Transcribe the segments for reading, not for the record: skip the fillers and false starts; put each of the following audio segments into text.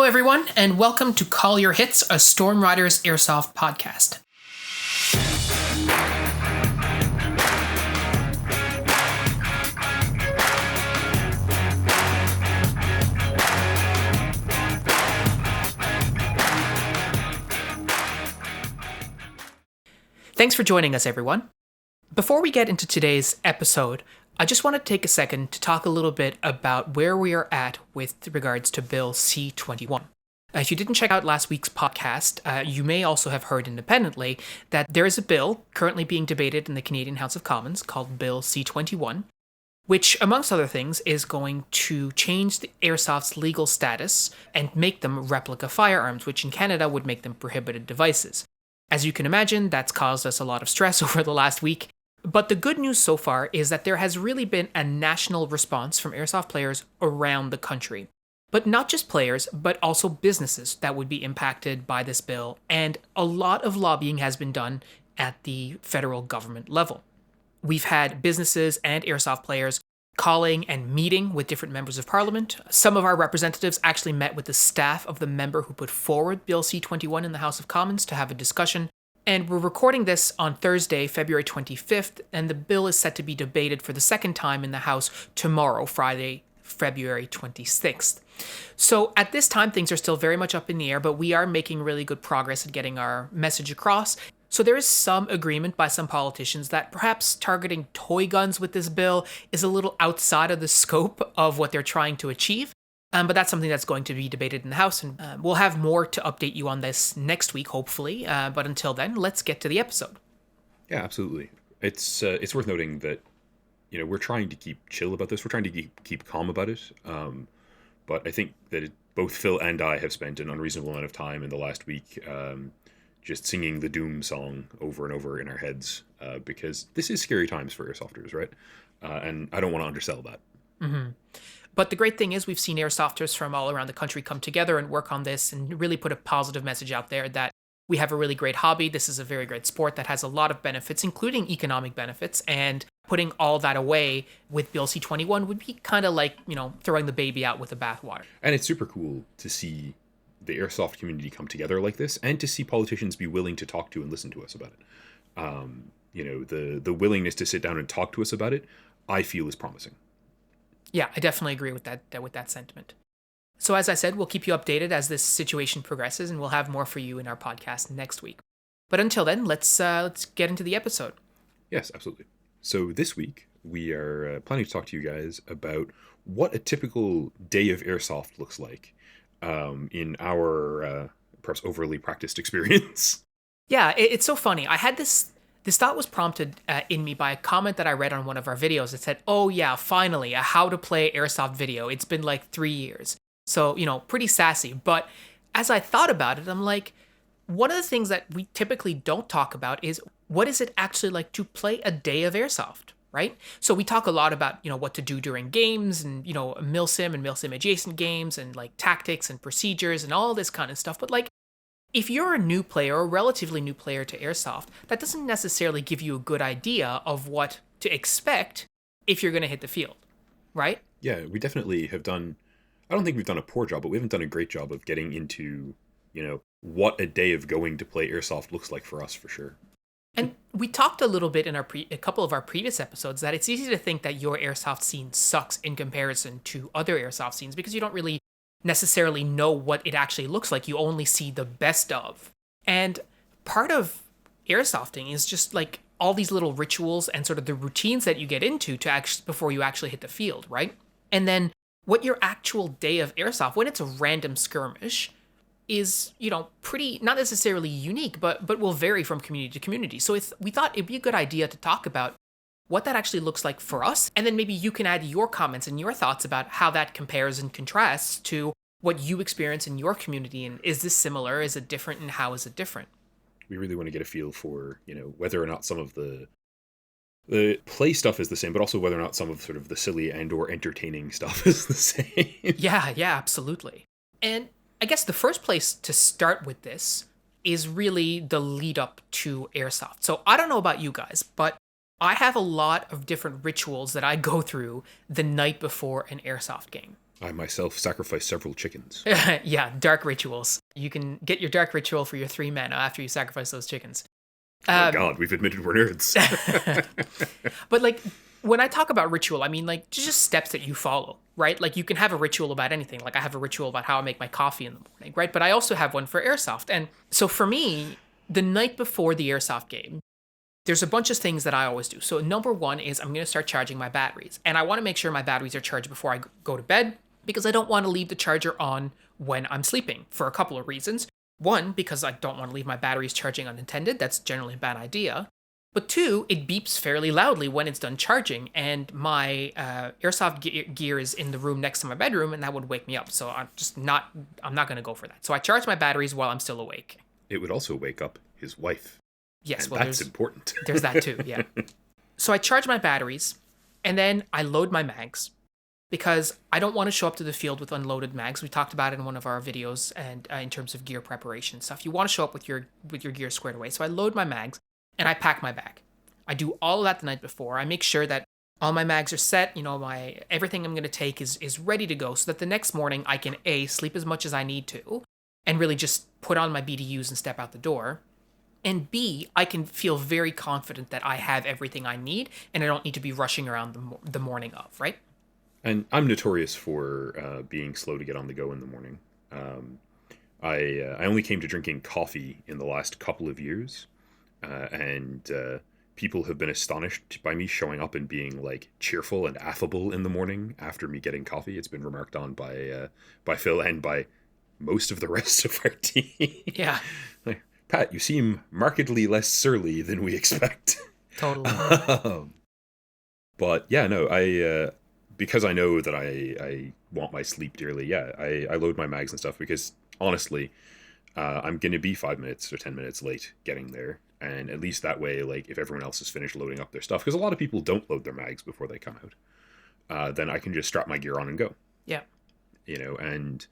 everyone, and welcome to Call Your Hits, a Storm Riders Airsoft podcast. Thanks for joining us, everyone. Before we get into today's episode, I just want to take a second to talk a little bit about where we are at with regards to Bill C-21. If you didn't check out last week's podcast, you may also have heard independently that there is a bill currently being debated in the Canadian House of Commons called Bill C-21, which, amongst other things, is going to change the airsoft's legal status and make them replica firearms, which in Canada would make them prohibited devices. As you can imagine, that's caused us a lot of stress over the last week. But the good news so far is that there has really been a national response from airsoft players around the country. But not just players, but also businesses that would be impacted by this bill. And a lot of lobbying has been done at the federal government level. We've had businesses and airsoft players calling and meeting with different members of parliament. Some of our representatives actually met with the staff of the member who put forward Bill C-21 in the House of Commons to have a discussion. And we're recording this on Thursday, February 25th, and the bill is set to be debated for the second time in the House tomorrow, Friday, February 26th. So at this time, things are still very much up in the air, but we are making really good progress at getting our message across. So there is some agreement by some politicians that perhaps targeting toy guns with this bill is a little outside of the scope of what they're trying to achieve. But that's something that's going to be debated in the House, and we'll have more to update you on this next week, hopefully. But until then, let's get to the episode. Yeah, absolutely. It's worth noting that, we're trying to keep chill about this. We're trying to keep calm about it. But I think that both Phil and I have spent an unreasonable amount of time in the last week just singing the Doom song over and over in our heads because this is scary times for airsofters, right? And I don't want to undersell that. Mm-hmm. But the great thing is we've seen airsofters from all around the country come together and work on this and really put a positive message out there that we have a really great hobby. This is a very great sport that has a lot of benefits, including economic benefits. And putting all that away with Bill C-21 would be kind of like, throwing the baby out with the bathwater. And it's super cool to see the airsoft community come together like this and to see politicians be willing to talk to and listen to us about it. The willingness to sit down and talk to us about it, I feel is promising. Yeah, I definitely agree with that sentiment. So as I said, we'll keep you updated as this situation progresses, and we'll have more for you in our podcast next week. But until then, let's get into the episode. Yes, absolutely. So this week, we are planning to talk to you guys about what a typical day of airsoft looks like in our perhaps overly practiced experience. Yeah, it's so funny. I had this thought was prompted in me by a comment that I read on one of our videos. It said, oh yeah, finally, a how to play airsoft video. It's been like 3 years. So, pretty sassy. But as I thought about it, I'm like, one of the things that we typically don't talk about is what is it actually like to play a day of airsoft, right? So we talk a lot about, what to do during games and, milsim and milsim adjacent games and like tactics and procedures and all this kind of stuff. But like, if you're a new player or a relatively new player to airsoft, that doesn't necessarily give you a good idea of what to expect if you're going to hit the field, right? Yeah, we definitely have done, I don't think we've done a poor job, but we haven't done a great job of getting into, what a day of going to play airsoft looks like for us, for sure. And we talked a little bit in a couple of our previous episodes that it's easy to think that your airsoft scene sucks in comparison to other airsoft scenes because you don't really necessarily know what it actually looks like. You only see the best of. And part of airsofting is just like all these little rituals and sort of the routines that you get into before you actually hit the field, right? And then what your actual day of airsoft, when it's a random skirmish, is, pretty, not necessarily unique, but will vary from community to community. So we thought it'd be a good idea to talk about what that actually looks like for us. And then maybe you can add your comments and your thoughts about how that compares and contrasts to what you experience in your community. And is this similar? Is it different? And how is it different? We really want to get a feel for, whether or not some of the play stuff is the same, but also whether or not some of sort of the silly and or entertaining stuff is the same. Yeah, absolutely. And I guess the first place to start with this is really the lead up to airsoft. So I don't know about you guys, but I have a lot of different rituals that I go through the night before an airsoft game. I myself sacrificed several chickens. Yeah, dark rituals. You can get your dark ritual for your 3 mana after you sacrifice those chickens. Oh my god, we've admitted we're nerds. But like when I talk about ritual, I mean like just steps that you follow, right? Like you can have a ritual about anything. Like I have a ritual about how I make my coffee in the morning, right? But I also have one for airsoft. And so for me, the night before the airsoft game, there's a bunch of things that I always do. So number one is I'm going to start charging my batteries. And I want to make sure my batteries are charged before I go to bed because I don't want to leave the charger on when I'm sleeping for a couple of reasons. One, because I don't want to leave my batteries charging unattended. That's generally a bad idea. But two, it beeps fairly loudly when it's done charging, and my airsoft gear is in the room next to my bedroom, and that would wake me up. So I'm not going to go for that. So I charge my batteries while I'm still awake. It would also wake up his wife. Yes, and well, that's important. There's that too, yeah. So I charge my batteries, and then I load my mags, because I don't want to show up to the field with unloaded mags. We talked about it in one of our videos, and in terms of gear preparation and stuff. You want to show up with your gear squared away. So I load my mags, and I pack my bag. I do all of that the night before. I make sure that all my mags are set. My everything I'm going to take is ready to go, so that the next morning I can A, sleep as much as I need to, and really just put on my BDUs and step out the door. And B, I can feel very confident that I have everything I need, and I don't need to be rushing around the morning of, right? And I'm notorious for being slow to get on the go in the morning. I only came to drinking coffee in the last couple of years, and people have been astonished by me showing up and being like cheerful and affable in the morning after me getting coffee. It's been remarked on by Phil and by most of the rest of our team. Yeah. Like, Pat, you seem markedly less surly than we expect. Totally. But yeah, no, because I know that I want my sleep dearly, yeah, I load my mags and stuff because honestly, I'm going to be 5 minutes or 10 minutes late getting there. And at least that way, like if everyone else has finished loading up their stuff, because a lot of people don't load their mags before they come out, then I can just strap my gear on and go. Yeah. And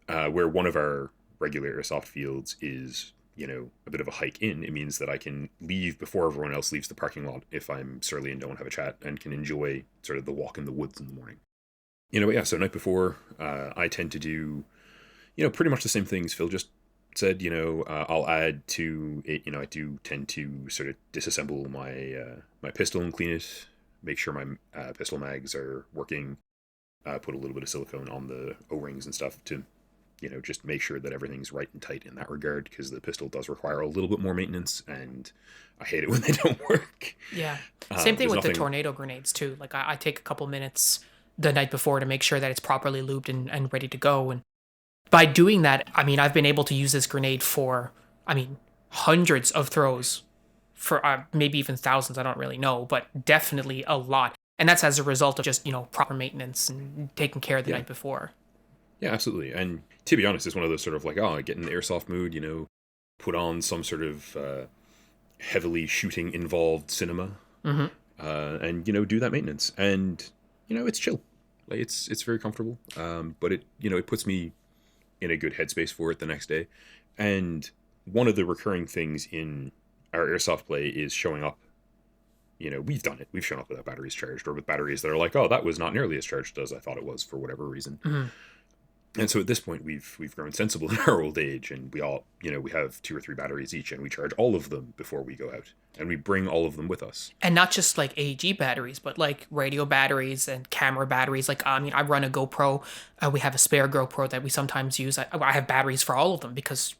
where one of our regular airsoft fields is, a bit of a hike in, it means that I can leave before everyone else leaves the parking lot if I'm surly and don't have a chat, and can enjoy sort of the walk in the woods in the morning. But yeah, so night before, I tend to do, pretty much the same things Phil just said. I'll add to it, I do tend to sort of disassemble my pistol and clean it, make sure my pistol mags are working, put a little bit of silicone on the O-rings and stuff to just make sure that everything's right and tight in that regard, because the pistol does require a little bit more maintenance, and I hate it when they don't work. Yeah. Same thing with the tornado grenades, too. Like, I take a couple minutes the night before to make sure that it's properly lubed and ready to go. And by doing that, I mean, I've been able to use this grenade for, hundreds of throws, for maybe even thousands, I don't really know, but definitely a lot. And that's as a result of just, proper maintenance and taking care of the night before. Yeah, absolutely. And to be honest, it's one of those sort of like, get in the airsoft mood, put on some sort of heavily shooting involved cinema, and, do that maintenance. And, it's chill. Like, it's very comfortable. But it puts me in a good headspace for it the next day. And one of the recurring things in our airsoft play is showing up. We've done it. We've shown up with our batteries charged, or with batteries that are like, oh, that was not nearly as charged as I thought it was for whatever reason. Mm-hmm. And so at this point, we've grown sensible in our old age, and we all, we have 2 or 3 batteries each, and we charge all of them before we go out, and we bring all of them with us. And not just like AEG batteries, but like radio batteries and camera batteries. Like, I run a GoPro. We have a spare GoPro that we sometimes use. I have batteries for all of them because,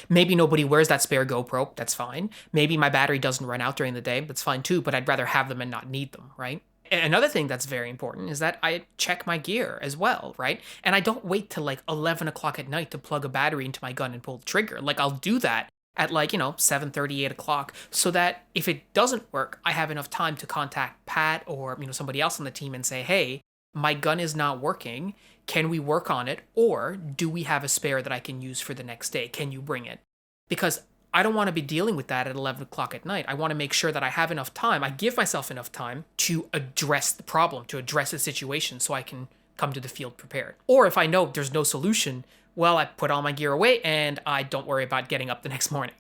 maybe nobody wears that spare GoPro. That's fine. Maybe my battery doesn't run out during the day. That's fine too, but I'd rather have them and not need them, right? Another thing that's very important is that I check my gear as well, right? And I don't wait till like 11 o'clock at night to plug a battery into my gun and pull the trigger. Like, I'll do that at like, 7:30, 8 o'clock, so that if it doesn't work, I have enough time to contact Pat or, somebody else on the team and say, hey, my gun is not working. Can we work on it? Or do we have a spare that I can use for the next day? Can you bring it? Because I don't want to be dealing with that at 11 o'clock at night. I want to make sure that I have enough time. I give myself enough time to address the problem, to address the situation, so I can come to the field prepared. Or if I know there's no solution, well, I put all my gear away and I don't worry about getting up the next morning.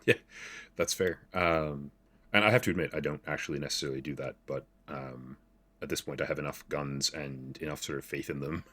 Yeah, that's fair. And I have to admit, I don't actually necessarily do that, but at this point I have enough guns and enough sort of faith in them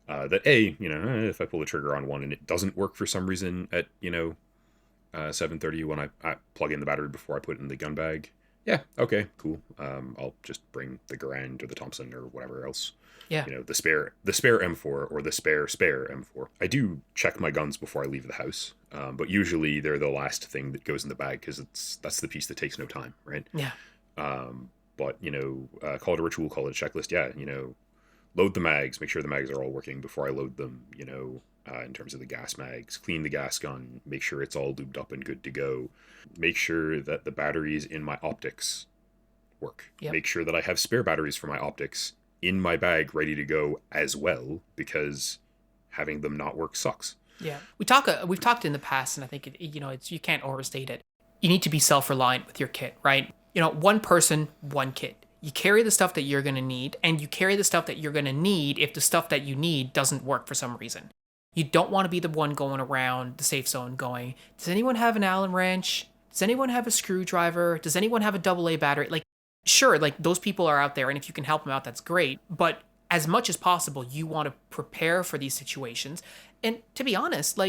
that if I pull the trigger on one and it doesn't work for some reason at 7:30 when I plug in the battery before I put it in the gun bag. Yeah, okay, cool. I'll just bring the Garand or the Thompson or whatever else. Yeah. The spare M4 or the spare M4. I do check my guns before I leave the house, but usually they're the last thing that goes in the bag because that's the piece that takes no time, right? Yeah. But call it a ritual, call it a checklist. Yeah, load the mags, make sure the mags are all working before I load them. In terms of the gas mags, clean the gas gun, make sure it's all lubed up and good to go. Make sure that the batteries in my optics work. Yep. Make sure that I have spare batteries for my optics in my bag ready to go as well, because having them not work sucks. Yeah. We've talked in the past, and I think you can't overstate it. You need to be self-reliant with your kit, right? One person, one kit. You carry the stuff that you're going to need, and you carry the stuff that you're going to need if the stuff that you need doesn't work for some reason. You don't want to be the one going around the safe zone going, does anyone have an Allen wrench? Does anyone have a screwdriver? Does anyone have a AA battery? Sure, those people are out there, and if you can help them out, that's great. But as much as possible, you want to prepare for these situations. And to be honest,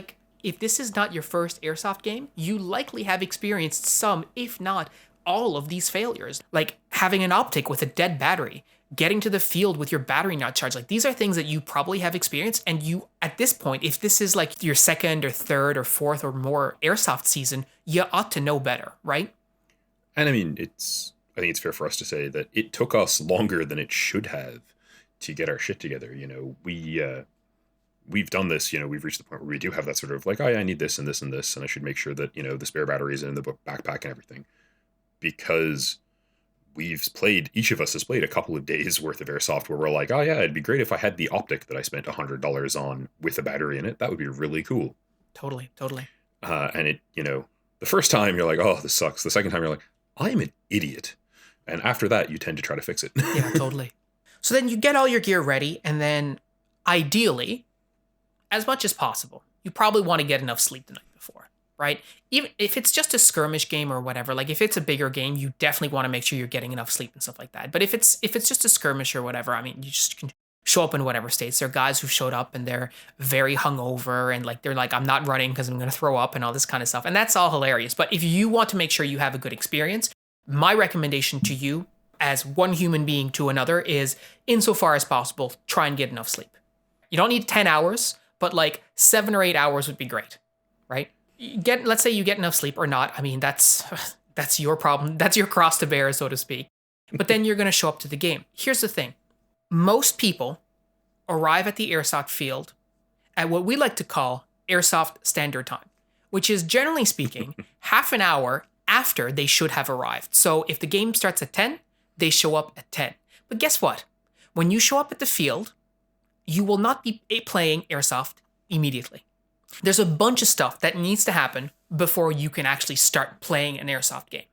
if this is not your first airsoft game, you likely have experienced some, if not all of these failures. Like having an optic with a dead battery, getting to the field with your battery not charged. These are things that you probably have experienced. And you, at this point, if this is your second or third or fourth or more airsoft season, you ought to know better, right? And I mean, I think it's fair for us to say that it took us longer than it should have to get our shit together. We've done this, we've reached the point where we do have that sort of I need this and this and this, and I should make sure that, the spare batteries in the backpack and everything, because each of us has played a couple of days worth of airsoft where we're like, oh yeah, it'd be great if I had the optic that I spent $100 on with a battery in it. That would be really cool. Totally. And it, the first time you're like, oh, this sucks. The second time you're like, I'm an idiot. And after that, you tend to try to fix it. Yeah, totally. So then you get all your gear ready, and then ideally, as much as possible, you probably want to get enough sleep the night before, right? Even if it's just a skirmish game or whatever, if it's a bigger game, you definitely want to make sure you're getting enough sleep and stuff like that. But if it's just a skirmish or whatever, I mean, you just can show up in whatever states. There are guys who've showed up and they're very hungover and they're like, I'm not running because I'm going to throw up and all this kind of stuff. And that's all hilarious. But if you want to make sure you have a good experience, my recommendation to you as one human being to another is, insofar as possible, try and get enough sleep. You don't need 10 hours, but 7 or 8 hours would be great, right? Let's say you get enough sleep or not. I mean, that's your problem. That's your cross to bear, so to speak. But then you're going to show up to the game. Here's the thing. Most people arrive at the airsoft field at what we like to call airsoft standard time, which is, generally speaking, half an hour after they should have arrived. So if the game starts at 10, they show up at 10. But guess what? When you show up at the field, you will not be playing airsoft immediately. There's a bunch of stuff that needs to happen before you can actually start playing an airsoft game.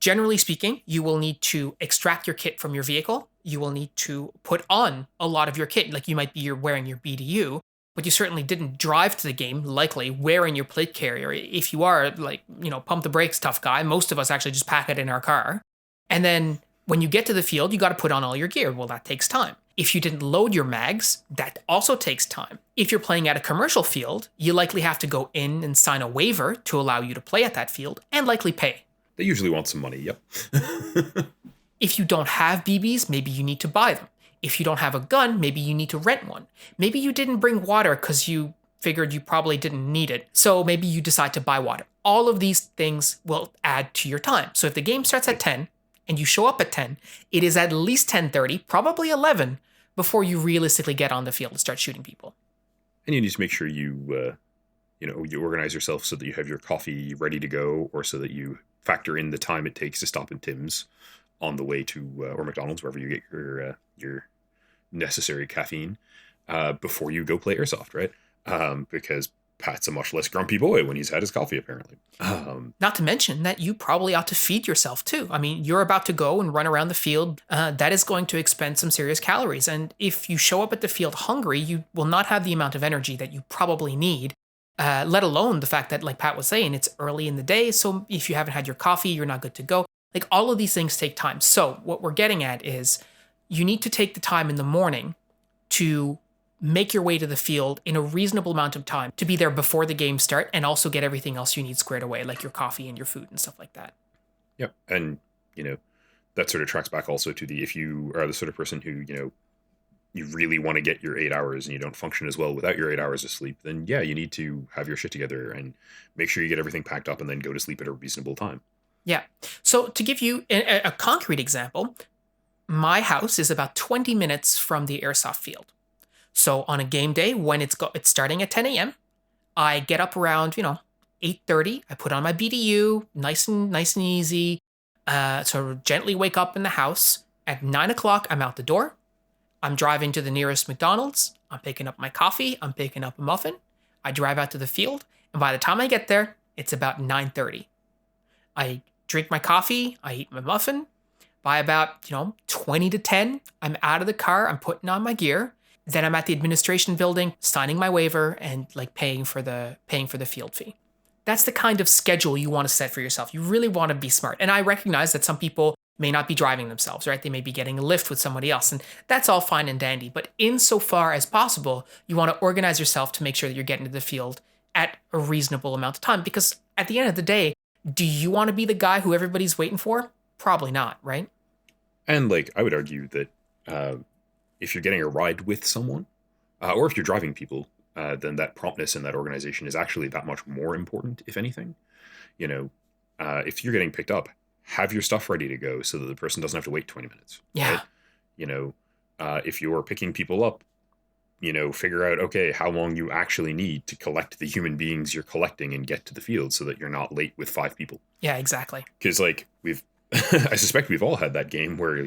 Generally speaking, you will need to extract your kit from your vehicle. You will need to put on a lot of your kit. You might be wearing your BDU, but you certainly didn't drive to the game, likely wearing your plate carrier. If you are pump the brakes tough guy, most of us actually just pack it in our car. And then when you get to the field, you got to put on all your gear. Well, that takes time. If you didn't load your mags, that also takes time. If you're playing at a commercial field, you likely have to go in and sign a waiver to allow you to play at that field and likely pay. They usually want some money, yep. If you don't have BBs, maybe you need to buy them. If you don't have a gun, maybe you need to rent one. Maybe you didn't bring water because you figured you probably didn't need it, so maybe you decide to buy water. All of these things will add to your time. So if the game starts at 10 and you show up at 10, it is at least 10:30, probably 11, before you realistically get on the field and start shooting people. And you need to make sure you organize yourself so that you have your coffee ready to go, or so that you factor in the time it takes to stop in Tim's on the way to, or McDonald's, wherever you get your necessary caffeine, before you go play airsoft, right? Because Pat's a much less grumpy boy when he's had his coffee, apparently. Not to mention that you probably ought to feed yourself too. I mean, you're about to go and run around the field. That is going to expend some serious calories. And if you show up at the field hungry, you will not have the amount of energy that you probably need, let alone the fact that, like Pat was saying, it's early in the day. So if you haven't had your coffee, you're not good to go. All of these things take time. So what we're getting at is you need to take the time in the morning to make your way to the field in a reasonable amount of time to be there before the game start and also get everything else you need squared away, like your coffee and your food and stuff like that. Yep. And, that sort of tracks back also to if you are the sort of person who, you really want to get your 8 hours and you don't function as well without your 8 hours of sleep, then yeah, you need to have your shit together and make sure you get everything packed up and then go to sleep at a reasonable time. Yeah. So to give you a concrete example, my house is about 20 minutes from the airsoft field. So on a game day, when it's starting at 10 a.m., I get up around, 8:30. I put on my BDU, nice and easy. So gently wake up in the house. At 9 o'clock, I'm out the door. I'm driving to the nearest McDonald's. I'm picking up my coffee. I'm picking up a muffin. I drive out to the field. And by the time I get there, it's about 9:30. I drink my coffee. I eat my muffin. By about, 20 to 10, I'm out of the car. I'm putting on my gear. Then I'm at the administration building, signing my waiver and paying for the field fee. That's the kind of schedule you want to set for yourself. You really want to be smart. And I recognize that some people may not be driving themselves, right? They may be getting a lift with somebody else, and that's all fine and dandy. But insofar as possible, you want to organize yourself to make sure that you're getting to the field at a reasonable amount of time. Because at the end of the day, do you want to be the guy who everybody's waiting for? Probably not, right? And I would argue that if you're getting a ride with someone, or if you're driving people, then that promptness and that organization is actually that much more important, if anything. If you're getting picked up, have your stuff ready to go so that the person doesn't have to wait 20 minutes. Yeah. Right? If you're picking people up, figure out, okay, how long you actually need to collect the human beings you're collecting and get to the field so that you're not late with 5 people. Yeah, exactly. Because I suspect we've all had that game where,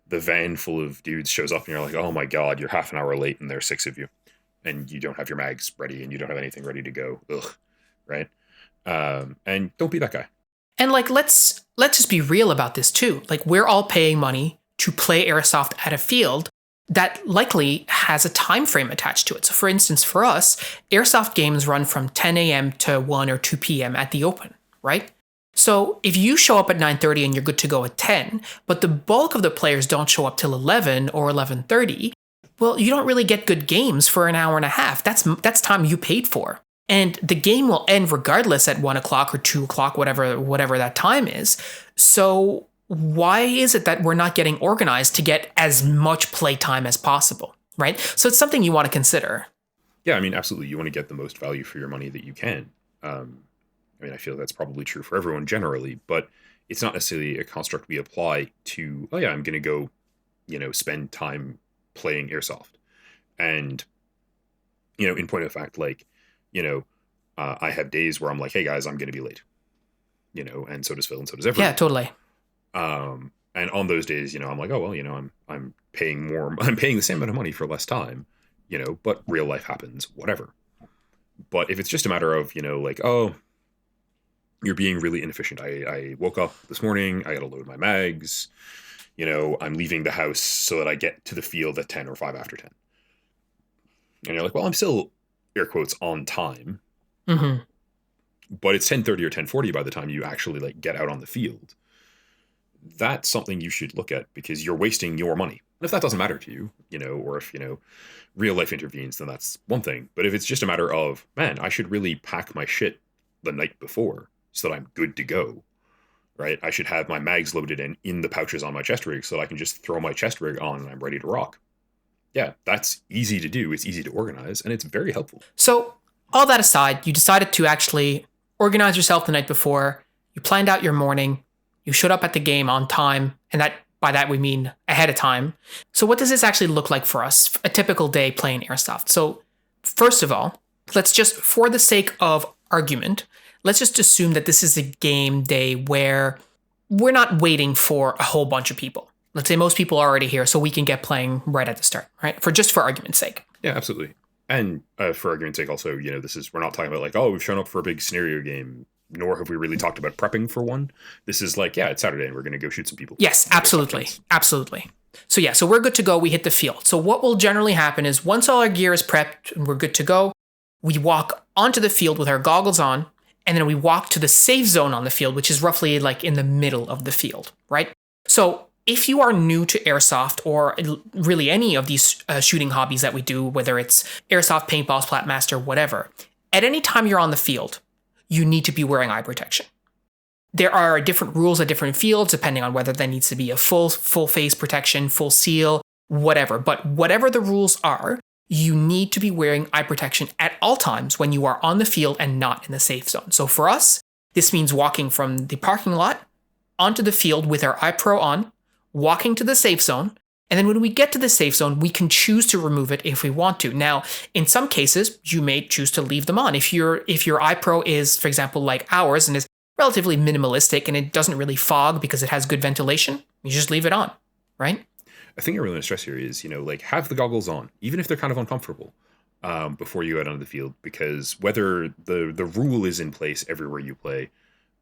the van full of dudes shows up and you're like, oh my God, you're half an hour late and there's 6 of you. And you don't have your mags ready and you don't have anything ready to go. Ugh. Right? And don't be that guy. And let's just be real about this too. We're all paying money to play airsoft at a field that likely has a time frame attached to it. So for instance, for us, airsoft games run from 10 a.m. to 1 or 2 p.m. at the open, right? So if you show up at 9:30 and you're good to go at 10, but the bulk of the players don't show up till 11 or 11:30, well, you don't really get good games for an hour and a half. That's time you paid for. And the game will end regardless at 1 o'clock or 2 o'clock, whatever that time is. So why is it that we're not getting organized to get as much play time as possible, right? So it's something you want to consider. Yeah, I mean, absolutely. You want to get the most value for your money that you can. I feel that's probably true for everyone generally, but it's not necessarily a construct we apply to, oh yeah, I'm going to go, spend time playing airsoft. And, in point of fact, I have days where I'm like, hey guys, I'm going to be late, and so does Phil and so does everyone. Yeah, totally. And on those days, I'm like, oh, well, I'm paying more, I'm paying the same amount of money for less time, but real life happens, whatever. But if it's just a matter of, oh, you're being really inefficient. I woke up this morning, I got to load my mags, I'm leaving the house so that I get to the field at 10 or 5 after 10. And you're like, well, I'm still, air quotes, on time. Mm-hmm. But it's 10:30 or 10:40 by the time you actually get out on the field. That's something you should look at because you're wasting your money. And if that doesn't matter to you, or if, real life intervenes, then that's one thing. But if it's just a matter of, man, I should really pack my shit the night before so that I'm good to go, right? I should have my mags loaded in the pouches on my chest rig so that I can just throw my chest rig on and I'm ready to rock. Yeah, that's easy to do. It's easy to organize and it's very helpful. So all that aside, you decided to actually organize yourself the night before. You planned out your morning. You showed up at the game on time. And by that we mean ahead of time. So what does this actually look like for us? A typical day playing airsoft. So first of all, let's just, for the sake of argument, let's just assume that this is a game day where we're not waiting for a whole bunch of people. Let's say most people are already here, so we can get playing right at the start, right? For argument's sake. Yeah, absolutely. And for argument's sake, also, we're not talking about we've shown up for a big scenario game, nor have we really talked about prepping for one. This is it's Saturday and we're going to go shoot some people. Yes, absolutely. Absolutely. So we're good to go. We hit the field. So what will generally happen is once all our gear is prepped and we're good to go, we walk onto the field with our goggles on, and then we walk to the safe zone on the field, which is roughly in the middle of the field, right? So if you are new to airsoft or really any of these shooting hobbies that we do, whether it's airsoft, paintball, Splatmaster, whatever, at any time you're on the field, you need to be wearing eye protection. There are different rules at different fields, depending on whether there needs to be a full face protection, full seal, whatever. But whatever the rules are, you need to be wearing eye protection at all times when you are on the field and not in the safe zone. So for us, this means walking from the parking lot onto the field with our eye pro on, walking to the safe zone, and then when we get to the safe zone, we can choose to remove it if we want to. Now, in some cases, you may choose to leave them on. If your eye pro is, for example, like ours, and is relatively minimalistic and it doesn't really fog because it has good ventilation, you just leave it on, right? I think I really want to stress here is, like have the goggles on, even if they're kind of uncomfortable, before you go out onto the field, because whether the rule is in place everywhere you play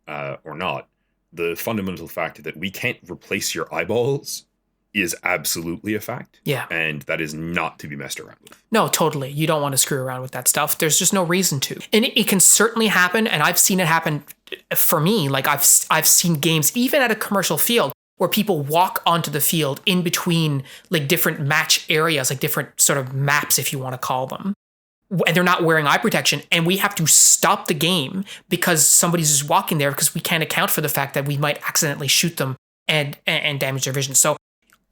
or not, the fundamental fact that we can't replace your eyeballs is absolutely a fact. Yeah. And that is not to be messed around with. No, totally. You don't want to screw around with that stuff. There's just no reason to. And it can certainly happen, and I've seen it happen for me. Like I've seen games, even at a commercial field, where people walk onto the field in between like different match areas, like different sort of maps, if you want to call them. And they're not wearing eye protection, and we have to stop the game because somebody's just walking there because we can't account for the fact that we might accidentally shoot them and damage their vision. So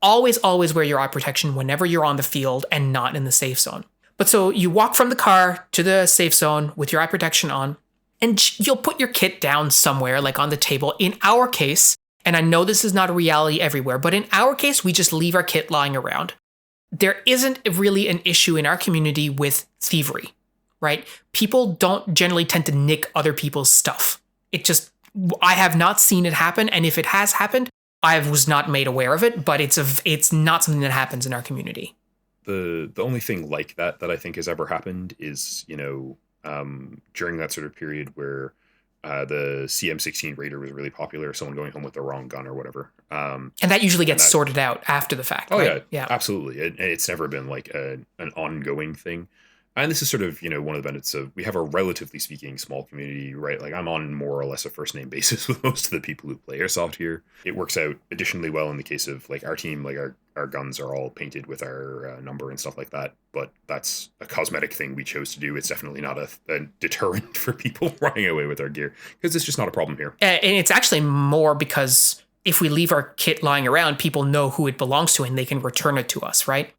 always wear your eye protection whenever you're on the field and not in the safe zone. But so you walk from the car to the safe zone with your eye protection on, and you'll put your kit down somewhere, like on the table. In our case, and I know this is not a reality everywhere, but in our case, we just leave our kit lying around. There isn't really an issue in our community with thievery, right? People don't generally tend to nick other people's stuff. I have not seen it happen, and if it has happened, I was not made aware of it, but it's not something that happens in our community. The only thing like that I think has ever happened is, during that sort of period where the CM16 Raider was really popular, someone going home with the wrong gun or whatever. And that usually gets sorted out after the fact. Oh, right? Yeah, absolutely. It's never been like an ongoing thing. And this is sort of, one of the benefits of, we have a relatively speaking small community, right? Like I'm on more or less a first name basis with most of the people who play airsoft here. It works out additionally well in the case of like our team, like our guns are all painted with our number and stuff like that. But that's a cosmetic thing we chose to do. It's definitely not a deterrent for people running away with our gear, because it's just not a problem here. And it's actually more because if we leave our kit lying around, people know who it belongs to and they can return it to us, right?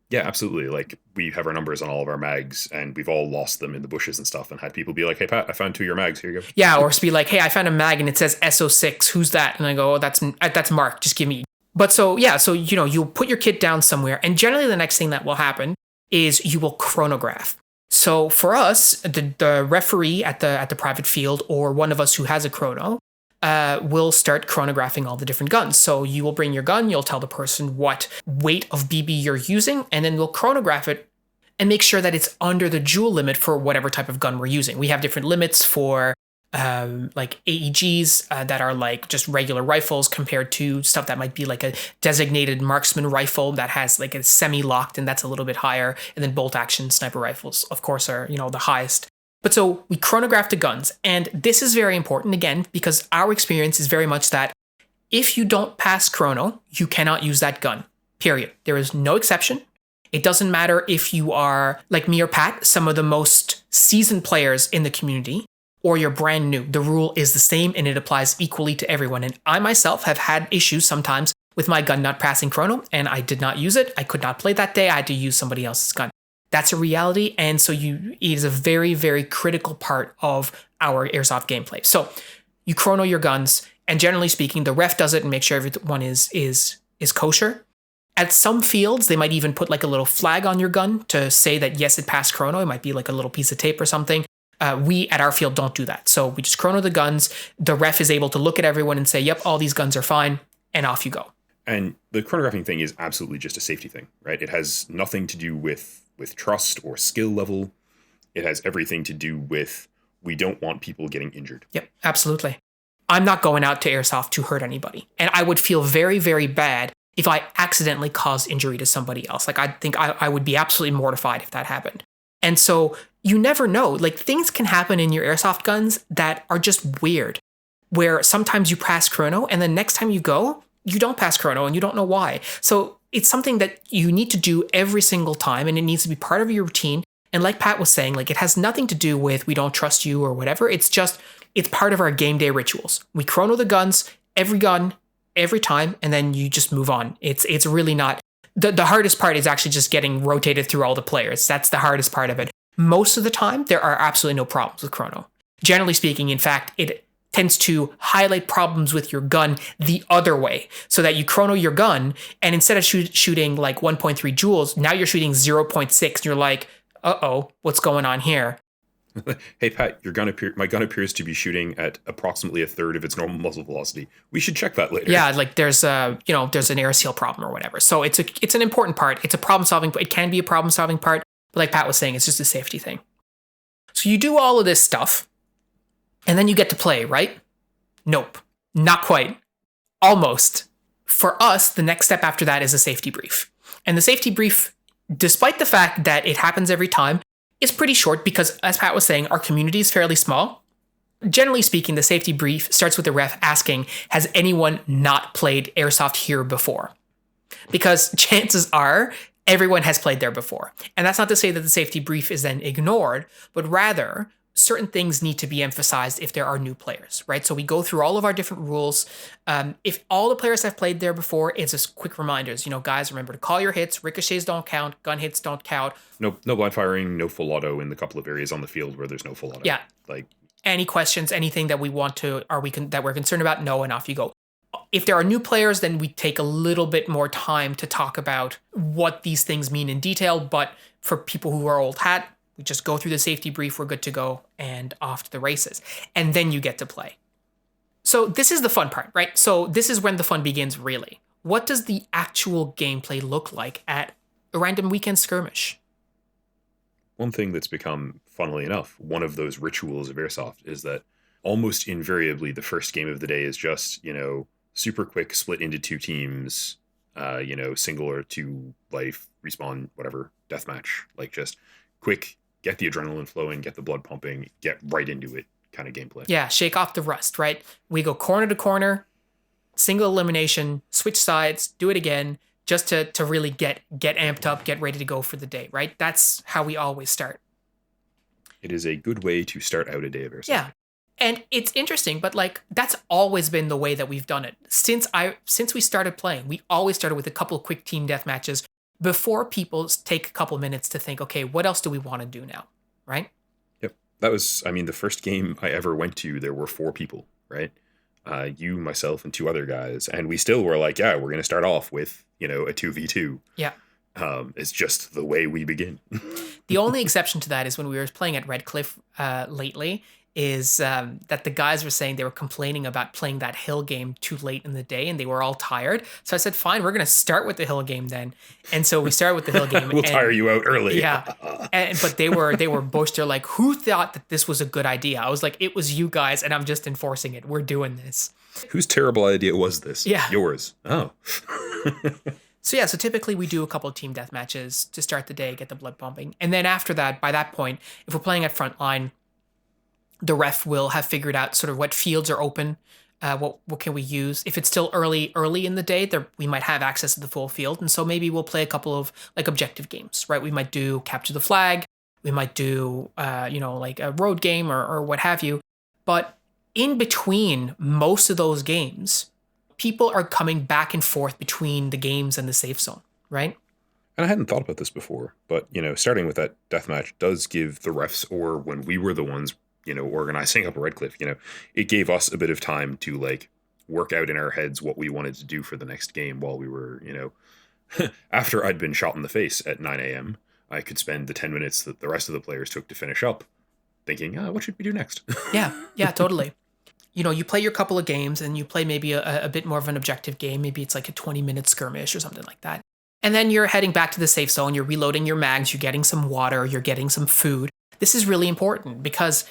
Yeah, absolutely. Like we have our numbers on all of our mags, and we've all lost them in the bushes and stuff, and had people be like, "Hey Pat, I found 2 of your mags. Here you go." Yeah, or be like, "Hey, I found a mag and it says SO6. Who's that?" And I go, "Oh, that's Mark. Just give me." But so you'll put your kit down somewhere, and generally the next thing that will happen is you will chronograph. So for us, the referee at the private field, or one of us who has a chrono, will start chronographing all the different guns. So you will bring your gun, you'll tell the person what weight of BB you're using, and then we'll chronograph it and make sure that it's under the joule limit for whatever type of gun we're using. We have different limits for like AEGs that are like just regular rifles compared to stuff that might be like a designated marksman rifle that has like a semi-locked, and that's a little bit higher. And then bolt action sniper rifles, of course, are the highest. But so we chronograph the guns, and this is very important, again, because our experience is very much that if you don't pass chrono, you cannot use that gun, period. There is no exception. It doesn't matter if you are, like me or Pat, some of the most seasoned players in the community, or you're brand new. The rule is the same, and it applies equally to everyone. And I myself have had issues sometimes with my gun not passing chrono, and I did not use it. I could not play that day. I had to use somebody else's gun. That's a reality, and so it is a very, very critical part of our airsoft gameplay. So you chrono your guns, and generally speaking, the ref does it and makes sure everyone is kosher. At some fields, they might even put like a little flag on your gun to say that yes, it passed chrono. It might be like a little piece of tape or something. We at our field don't do that. So we just chrono the guns. The ref is able to look at everyone and say, "Yep, all these guns are fine," and off you go. And the chronographing thing is absolutely just a safety thing, right? It has nothing to do with trust or skill level. It has everything to do with, we don't want people getting injured. Yep, absolutely. I'm not going out to airsoft to hurt anybody. And I would feel very, very bad if I accidentally caused injury to somebody else. Like, I think I would be absolutely mortified if that happened. And so you never know. Like, things can happen in your airsoft guns that are just weird, where sometimes you pass chrono and the next time you go, you don't pass chrono and you don't know why. So it's something that you need to do every single time, and it needs to be part of your routine. And like Pat was saying, like, it has nothing to do with we don't trust you or whatever. It's part of our game day rituals. We chrono the guns, every gun, every time, and then you just move on. It's really not. The hardest part is actually just getting rotated through all the players. That's the hardest part of it. Most of the time, there are absolutely no problems with chrono. Generally speaking, in fact, it tends to highlight problems with your gun the other way, so that you chrono your gun, and instead of shooting like 1.3 joules, now you're shooting 0.6, and you're like, uh-oh, what's going on here? Hey Pat, my gun appears to be shooting at approximately a third of its normal muzzle velocity. We should check that later. Yeah, like there's an air seal problem or whatever. So it's an important part. It's a problem solving. It can be a problem solving part, but like Pat was saying, it's just a safety thing. So you do all of this stuff, and then you get to play, right? Nope, not quite. Almost. For us, the next step after that is a safety brief, and the safety brief, despite the fact that it happens every time, is pretty short because, as Pat was saying, our community is fairly small. Generally speaking, the safety brief starts with the ref asking, has anyone not played airsoft here before? Because chances are everyone has played there before. And that's not to say that the safety brief is then ignored, but rather certain things need to be emphasized if there are new players, right? So we go through all of our different rules. If all the players have played there before, it's just quick reminders. Guys, remember to call your hits. Ricochets don't count. Gun hits don't count. No blind firing, no full auto in the couple of areas on the field where there's no full auto. Yeah. Like, any questions, anything that that we're concerned about? No, and off you go. If there are new players, then we take a little bit more time to talk about what these things mean in detail. But for people who are old hat, we just go through the safety brief, we're good to go, and off to the races. And then you get to play. So this is the fun part, right? So this is when the fun begins, really. What does the actual gameplay look like at a random weekend skirmish? One thing that's become, funnily enough, one of those rituals of airsoft is that almost invariably the first game of the day is just, super quick, split into two teams, single or two life, respawn, whatever, deathmatch. Like, just quick, get the adrenaline flowing, get the blood pumping, get right into it kind of gameplay. Yeah, shake off the rust, right? We go corner to corner, single elimination, switch sides, do it again, just to really get amped up, get ready to go for the day, right? That's how we always start. It is a good way to start out a day of airsoft. Yeah. And it's interesting, but like that's always been the way that we've done it. Since we started playing, we always started with a couple of quick team death matches before people take a couple minutes to think, okay, what else do we want to do now, right? Yep. That was, the first game I ever went to, there were 4 people, right? You, myself, and 2 other guys. And we still were like, yeah, we're going to start off with, a 2v2. Yeah. It's just the way we begin. The only exception to that is when we were playing at Red Cliff lately, is that the guys were saying they were complaining about playing that hill game too late in the day and they were all tired. So I said, fine, we're going to start with the hill game then. And so we started with the hill game. We'll tire you out early. Yeah. But they were both, they're like, who thought that this was a good idea? I was like, it was you guys and I'm just enforcing it. We're doing this. Whose terrible idea was this? Yeah. Yours. Oh. So typically we do a couple of team death matches to start the day, get the blood pumping. And then after that, by that point, if we're playing at frontline, the ref will have figured out sort of what fields are open, what can we use. If it's still early in the day, we might have access to the full field. And so maybe we'll play a couple of like objective games, right? We might do capture the flag. We might do, like a road game or what have you. But in between most of those games, people are coming back and forth between the games and the safe zone, right? And I hadn't thought about this before, but, starting with that deathmatch does give the refs, or when we were the ones organizing up a Red Cliff, it gave us a bit of time to like work out in our heads what we wanted to do for the next game while we were, after I'd been shot in the face at 9 a.m., I could spend the 10 minutes that the rest of the players took to finish up thinking, what should we do next? Yeah, totally. You play your couple of games and you play maybe a bit more of an objective game. Maybe it's like a 20-minute skirmish or something like that. And then you're heading back to the safe zone. You're reloading your mags. You're getting some water. You're getting some food. This is really important because,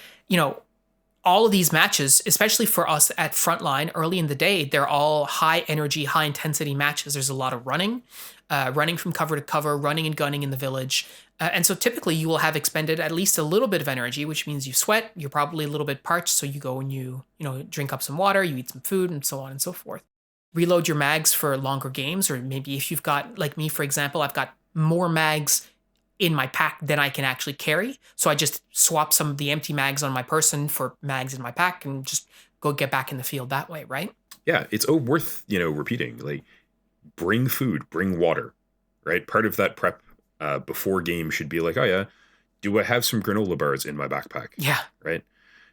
all of these matches, especially for us at frontline early in the day, they're all high energy, high intensity matches. There's a lot of running from cover to cover, running and gunning in the village. And so typically you will have expended at least a little bit of energy, which means you sweat. You're probably a little bit parched. So you go and you drink up some water, you eat some food and so on and so forth. reload your mags for longer games, or maybe if you've got, like me, for example, I've got more mags in my pack than I can actually carry. So I just swap some of the empty mags on my person for mags in my pack and just go get back in the field that way, right? Yeah, it's worth, repeating. Like, bring food, bring water, right? Part of that prep before game should be like, oh yeah, do I have some granola bars in my backpack? Yeah. Right?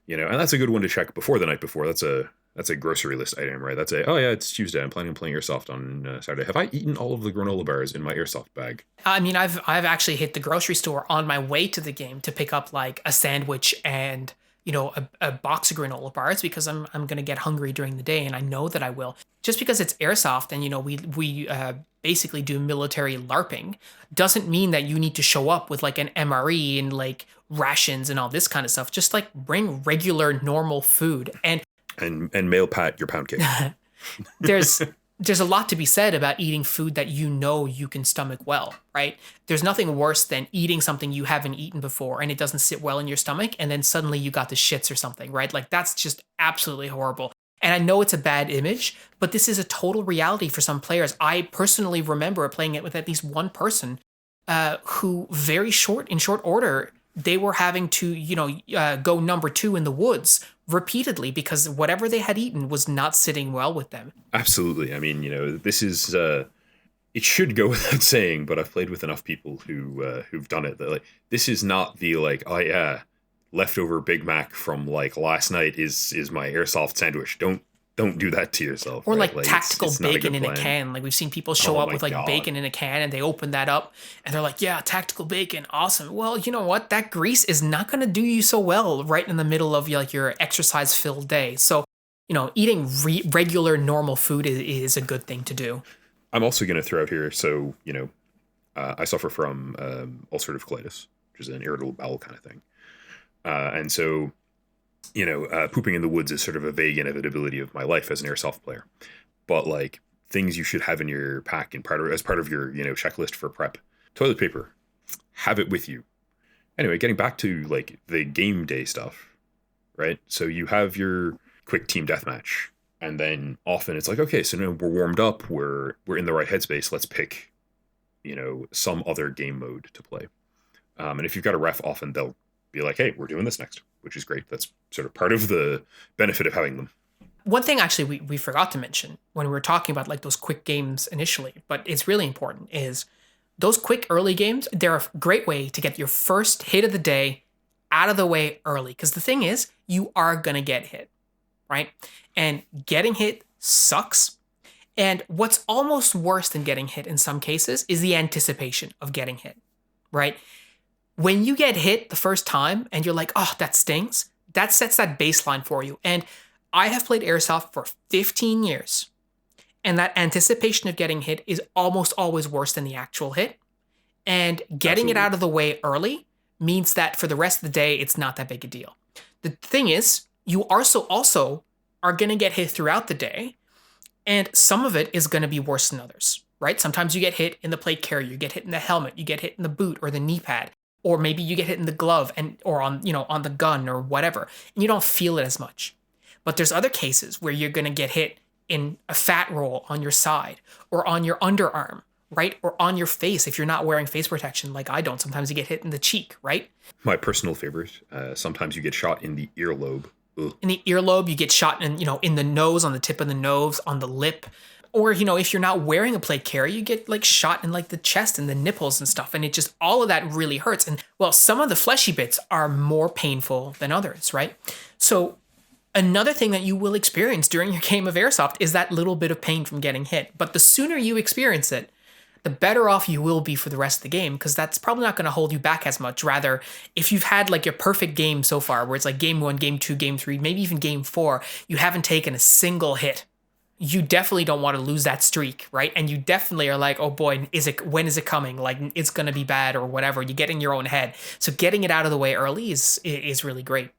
And that's a good one to check before the night before. That's a grocery list item, right? Oh yeah, it's Tuesday. I'm planning on playing airsoft on Saturday. Have I eaten all of the granola bars in my airsoft bag? I mean, I've actually hit the grocery store on my way to the game to pick up like a sandwich and a box of granola bars because I'm gonna get hungry during the day, and I know that I will. Just because it's airsoft and we basically do military LARPing doesn't mean that you need to show up with like an MRE and like rations and all this kind of stuff. Just like bring regular normal food and mail pat your pound cake. There's a lot to be said about eating food that you can stomach well, right? There's nothing worse than eating something you haven't eaten before and it doesn't sit well in your stomach and then suddenly you got the shits or something, right? Like that's just absolutely horrible. And I know it's a bad image, but this is a total reality for some players. I personally remember playing it with at least one person who in short order, they were having to, go number 2 in the woods repeatedly because whatever they had eaten was not sitting well with them. Absolutely. I mean, this is, it should go without saying, but I've played with enough people who've done it that like, this is not the like, oh yeah, leftover Big Mac from like last night is my airsoft sandwich. Don't do that to yourself. Or right? like tactical it's bacon in a can. Like we've seen people show up with like bacon in a can and they open that up and they're like, yeah, tactical bacon. Awesome. Well, you know what? That grease is not going to do you so well right in the middle of like your exercise filled day. So, eating regular normal food is a good thing to do. I'm also going to throw out here. So, I suffer from ulcerative colitis, which is an irritable bowel kind of thing. And so, pooping in the woods is sort of a vague inevitability of my life as an airsoft player. But like things you should have in your pack and as part of your, checklist for prep, toilet paper, have it with you. Anyway, getting back to like the game day stuff, right? So you have your quick team deathmatch, and then often it's like, okay, so now we're warmed up, we're in the right headspace. Let's pick, some other game mode to play. And if you've got a ref, often they'll be like, hey, we're doing this next, which is great. That's sort of part of the benefit of having them. One thing actually we forgot to mention when we were talking about like those quick games initially, but it's really important, is those quick early games, they're a great way to get your first hit of the day out of the way early. Because the thing is, you are going to get hit, right? And getting hit sucks. And what's almost worse than getting hit in some cases is the anticipation of getting hit, right? When you get hit the first time and you're like, oh, that stings, that sets that baseline for you. And I have played airsoft for 15 years. And that anticipation of getting hit is almost always worse than the actual hit. And getting it out of the way early means that for the rest of the day, it's not that big a deal. The thing is, you also are going to get hit throughout the day. And some of it is going to be worse than others, right? Sometimes you get hit in the plate carrier, you get hit in the helmet, you get hit in the boot or the knee pad. Or maybe you get hit in the glove or on the gun or whatever, and you don't feel it as much. But there's other cases where you're going to get hit in a fat roll on your side or on your underarm, right? Or on your face if you're not wearing face protection like I don't. Sometimes you get hit in the cheek, right? My personal favorite, sometimes you get shot in the earlobe. Ugh. In the earlobe, you get shot in the nose, on the tip of the nose, on the lip. Or, if you're not wearing a plate carrier, you get like shot in like the chest and the nipples and stuff. And all of that really hurts. And well, some of the fleshy bits are more painful than others, right? So another thing that you will experience during your game of airsoft is that little bit of pain from getting hit. But the sooner you experience it, the better off you will be for the rest of the game, because that's probably not going to hold you back as much. Rather, if you've had like your perfect game so far, where it's like game 1, game 2, game 3, maybe even game 4, you haven't taken a single hit. You definitely don't want to lose that streak, right? And you definitely are like, oh boy, when is it coming? Like, it's going to be bad or whatever. You get in your own head. So getting it out of the way early is really great.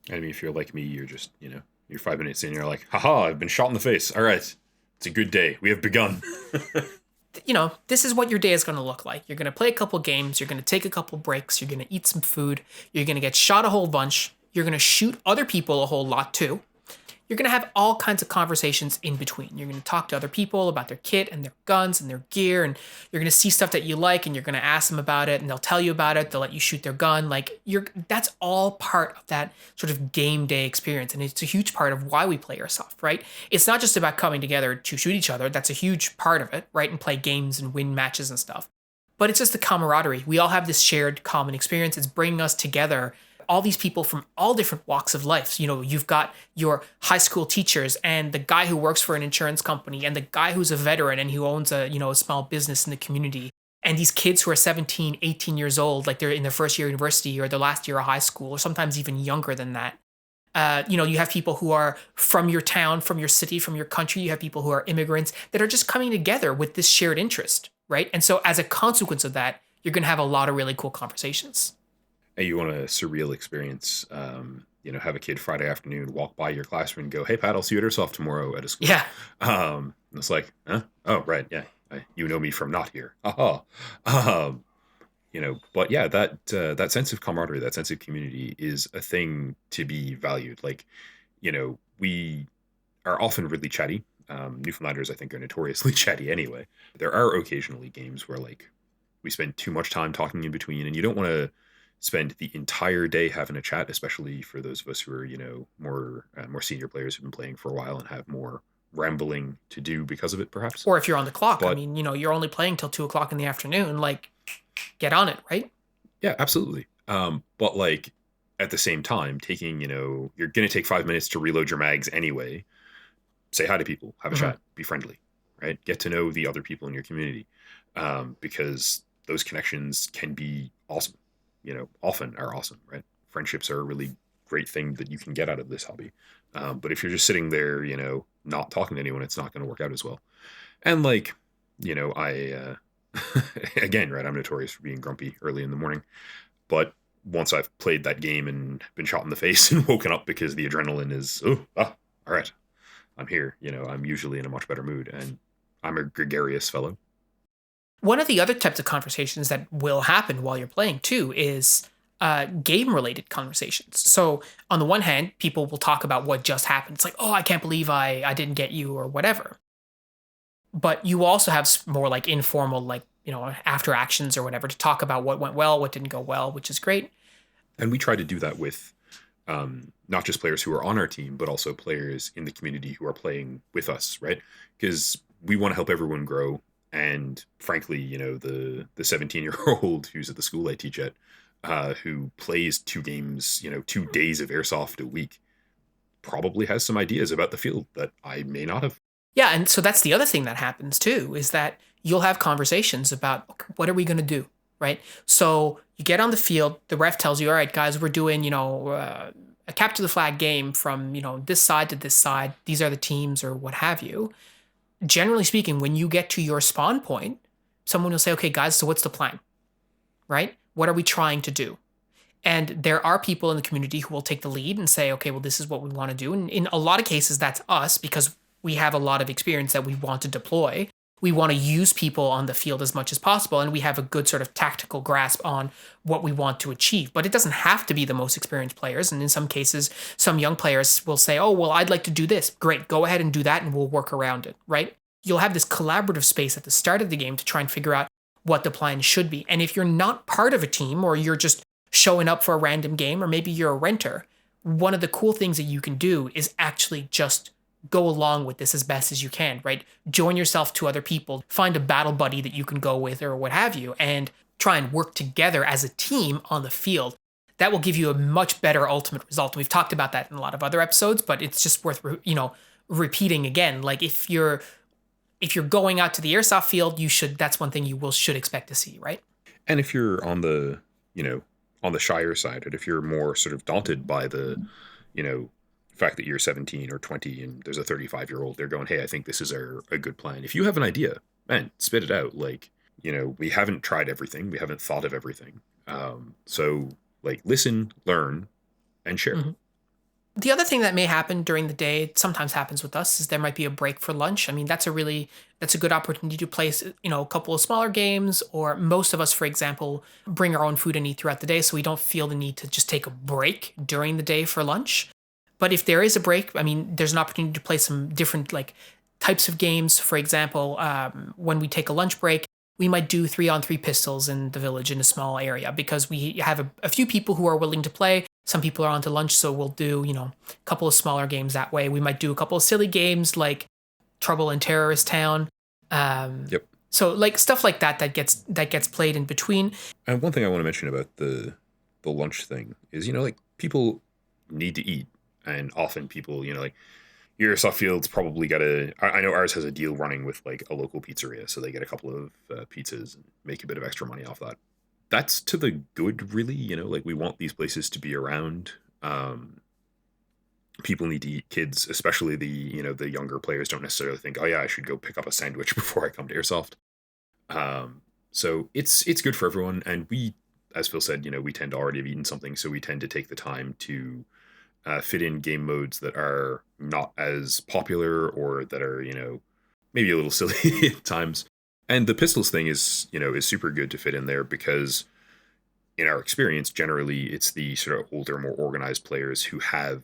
I mean, if you're like me, you're just, you're 5 minutes in, you're like, haha, I've been shot in the face. All right, it's a good day. We have begun. This is what your day is going to look like. You're going to play a couple games. You're going to take a couple breaks. You're going to eat some food. You're going to get shot a whole bunch. You're going to shoot other people a whole lot too. you're going to have all kinds of conversations in between. You're going to talk to other people about their kit and their guns and their gear, and you're going to see stuff that you like, and you're going to ask them about it, and they'll tell you about it. They'll let you shoot their gun. Like, that's all part of that sort of game day experience, and it's a huge part of why we play airsoft, right? It's not just about coming together to shoot each other. That's a huge part of it, right? And play games and win matches and stuff. But it's just the camaraderie. We all have this shared common experience. It's bringing us together, all these people from all different walks of life. You know, you've got your high school teachers and the guy who works for an insurance company and the guy who's a veteran and who owns a small business in the community. And these kids who are 17, 18 years old, like they're in their first year of university or their last year of high school, or sometimes even younger than that. You have people who are from your town, from your city, from your country. You have people who are immigrants that are just coming together with this shared interest, right? And so as a consequence of that, you're going to have a lot of really cool conversations. And you want a surreal experience, have a kid Friday afternoon walk by your classroom and go, "Hey, Pat, I'll see you at airsoft tomorrow at a school." Yeah. And it's like, huh? Oh, right, yeah, you know me from not here. Aha. But yeah, that sense of camaraderie, that sense of community is a thing to be valued. Like, we are often really chatty. Newfoundlanders, I think, are notoriously chatty anyway. There are occasionally games where, like, we spend too much time talking in between, and you don't want to spend the entire day having a chat, especially for those of us who are, more senior players who've been playing for a while and have more rambling to do because of it, perhaps. Or if you're on the clock, But you're only playing till 2:00 in the afternoon. Like, get on it, right? yeah, absolutely. But like at the same time, you're going to take 5 minutes to reload your mags anyway. Say hi to people, have a chat, be friendly, right? Get to know the other people in your community, because those connections can be awesome. Often are awesome, right? Friendships are a really great thing that you can get out of this hobby. But if you're just sitting there, not talking to anyone, it's not going to work out as well. And like, I, again, right, I'm notorious for being grumpy early in the morning. But once I've played that game and been shot in the face and woken up because the adrenaline is, all right, I'm here. I'm usually in a much better mood, and I'm a gregarious fellow. One of the other types of conversations that will happen while you're playing too is game-related conversations. So on the one hand, people will talk about what just happened. It's like, oh, I can't believe I didn't get you or whatever. But you also have more like informal, like, after actions or whatever to talk about what went well, what didn't go well, which is great. And we try to do that with not just players who are on our team, but also players in the community who are playing with us, right? Because we want to help everyone grow. And frankly, the 17-year-old who's at the school I teach at, who plays 2 games, 2 days of airsoft a week, probably has some ideas about the field that I may not have. Yeah, and so that's the other thing that happens too, is that you'll have conversations about, okay, what are we going to do, right? So you get on the field, the ref tells you, all right, guys, we're doing, a capture the flag game from, this side to this side. These are the teams or what have you. Generally speaking, when you get to your spawn point, someone will say, okay, guys, so what's the plan, right? What are we trying to do? And there are people in the community who will take the lead and say, okay, well, this is what we want to do. And in a lot of cases, that's us, because we have a lot of experience that we want to deploy. We want to use people on the field as much as possible, and we have a good sort of tactical grasp on what we want to achieve. But it doesn't have to be the most experienced players. And in some cases, some young players will say, oh, well, I'd like to do this. Great, go ahead and do that, and we'll work around it, right? You'll have this collaborative space at the start of the game to try and figure out what the plan should be. And if you're not part of a team, or you're just showing up for a random game, or maybe you're a renter, one of the cool things that you can do is actually just go along with this as best as you can, right? Join yourself to other people, find a battle buddy that you can go with or what have you, and try and work together as a team on the field. That will give you a much better ultimate result. And we've talked about that in a lot of other episodes, but it's just worth, repeating again. Like if you're going out to the airsoft field, that's one thing you should expect to see, right? And if you're on the, on the shyer side, and if you're more sort of daunted by the, fact that you're 17 or 20 and there's a 35-year-old, they're going, hey, I think this is a good plan. If you have an idea, man, spit it out. Like, we haven't tried everything. We haven't thought of everything. So like listen, learn, and share. Mm-hmm. The other thing that may happen during the day, it sometimes happens with us, is there might be a break for lunch. I mean, that's a good opportunity to play, a couple of smaller games, or most of us, for example, bring our own food and eat throughout the day, so we don't feel the need to just take a break during the day for lunch. But if there is a break, I mean, there's an opportunity to play some different like types of games. For example, when we take a lunch break, we might do 3-on-3 pistols in the village in a small area because we have a few people who are willing to play. Some people are on to lunch, so we'll do, a couple of smaller games that way. We might do a couple of silly games like Trouble in Terrorist Town. Yep. So like stuff like that gets played in between. And one thing I want to mention about the lunch thing is, like people need to eat, and often people, like your soft fields probably got I know ours has a deal running with like a local pizzeria, so they get a couple of pizzas and make a bit of extra money off that. That's to the good, really. Like we want these places to be around. People need to eat. Kids, especially the younger players, don't necessarily think, oh yeah, I should go pick up a sandwich before I come to airsoft. So it's good for everyone, and we, as Phil said, we tend to already have eaten something, so we tend to take the time to fit in game modes that are not as popular or that are maybe a little silly at times. And the pistols thing is super good to fit in there because in our experience, generally it's the sort of older, more organized players who have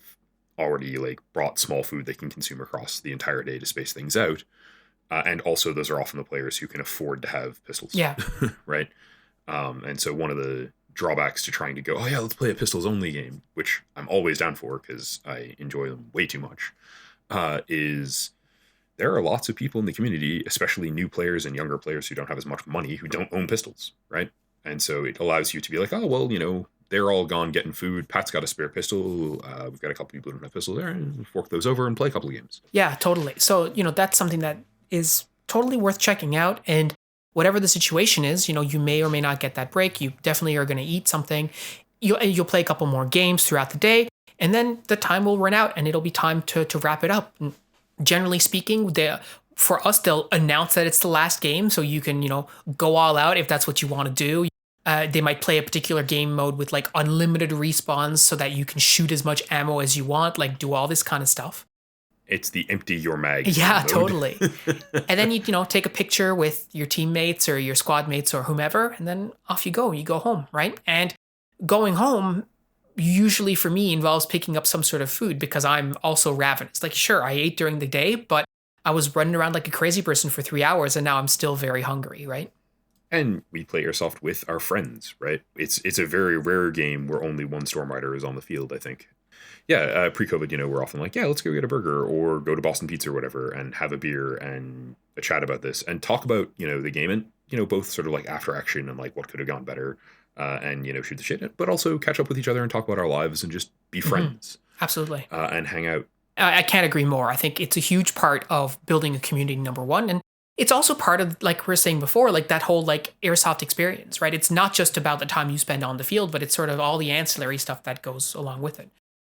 already like brought small food they can consume across the entire day to space things out. And also those are often the players who can afford to have pistols. Yeah. Right. And so one of the drawbacks to trying to go, oh yeah, let's play a pistols only game, which I'm always down for because I enjoy them way too much, is there are lots of people in the community, especially new players and younger players who don't have as much money, who don't own pistols, right? And so it allows you to be like, oh, well, they're all gone getting food. Pat's got a spare pistol. We've got a couple people who don't have pistols there, and fork those over and play a couple of games. Yeah, totally. So, that's something that is totally worth checking out. And whatever the situation is, you may or may not get that break. You definitely are going to eat something. You'll play a couple more games throughout the day, and then the time will run out and it'll be time to wrap it up. And generally speaking, for us, they'll announce that it's the last game, so you can, go all out if that's what you want to do. They might play a particular game mode with like unlimited respawns so that you can shoot as much ammo as you want, like do all this kind of stuff. It's the empty your mag. Yeah, mode. Totally. And then you take a picture with your teammates or your squad mates or whomever, and then off you go. You go home, right? And going home usually for me involves picking up some sort of food because I'm also ravenous. Like, sure, I ate during the day, but I was running around like a crazy person for 3 hours, and now I'm still very hungry, right? And we play airsoft with our friends, right? It's a very rare game where only one Storm Rider is on the field, I think. Yeah, pre-COVID, we're often like, yeah, let's go get a burger or go to Boston Pizza or whatever and have a beer and a chat about this and talk about, the game and, both sort of like after action and like what could have gone better and, shoot the shit, but also catch up with each other and talk about our lives and just be friends. Absolutely. And hang out. I can't agree more. I think it's a huge part of building a community, number one. And it's also part of, like we were saying before, like that whole like airsoft experience, right? It's not just about the time you spend on the field, but it's sort of all the ancillary stuff that goes along with it.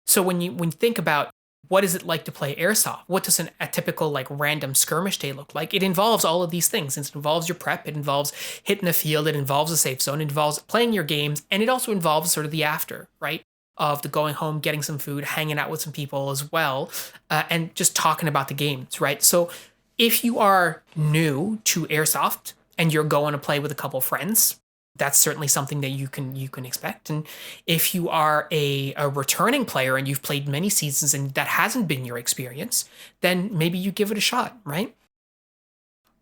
So when you think about what is it like to play airsoft, what does a typical like random skirmish day look like? It involves all of these things. It involves your prep, it involves hitting the field, it involves a safe zone, it involves playing your games, and it also involves sort of the after, right? Of the going home, getting some food, hanging out with some people as well, and just talking about the games, right? So if you are new to airsoft and you're going to play with a couple friends, that's certainly something that you can expect. And if you are a returning player and you've played many seasons and that hasn't been your experience, then maybe you give it a shot, right?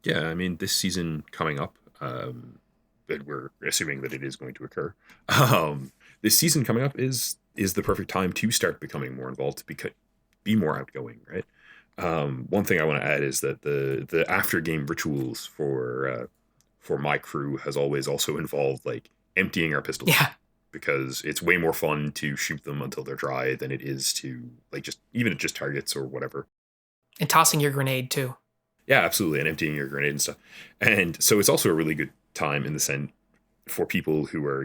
Yeah, I mean, this season coming up, that we're assuming that it is going to occur. This season coming up is the perfect time to start becoming more involved, to be more outgoing, right? One thing I want to add is that the after game rituals for my crew has always also involved like emptying our pistols. Yeah. Because it's way more fun to shoot them until they're dry than it is to like just targets or whatever. And tossing your grenade too. Yeah, absolutely. And emptying your grenade and stuff. And so it's also a really good time in the sense for people who are,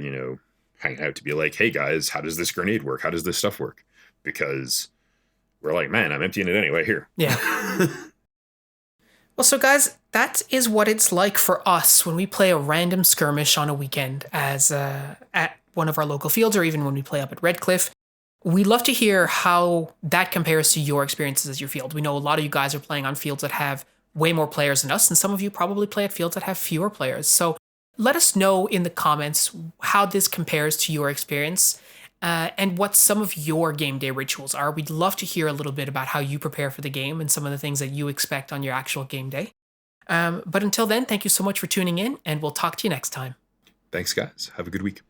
hanging out to be like, hey guys, how does this grenade work? How does this stuff work? Because we're like, man, I'm emptying it anyway here. Yeah. Well, so guys, that is what it's like for us when we play a random skirmish on a weekend as at one of our local fields, or even when we play up at Redcliffe. We'd love to hear how that compares to your experiences at your field. We know a lot of you guys are playing on fields that have way more players than us, and some of you probably play at fields that have fewer players. So let us know in the comments how this compares to your experience. and what some of your game day rituals are. We'd love to hear a little bit about how you prepare for the game and some of the things that you expect on your actual game day. But until then, thank you so much for tuning in, and we'll talk to you next time. Thanks, guys. Have a good week.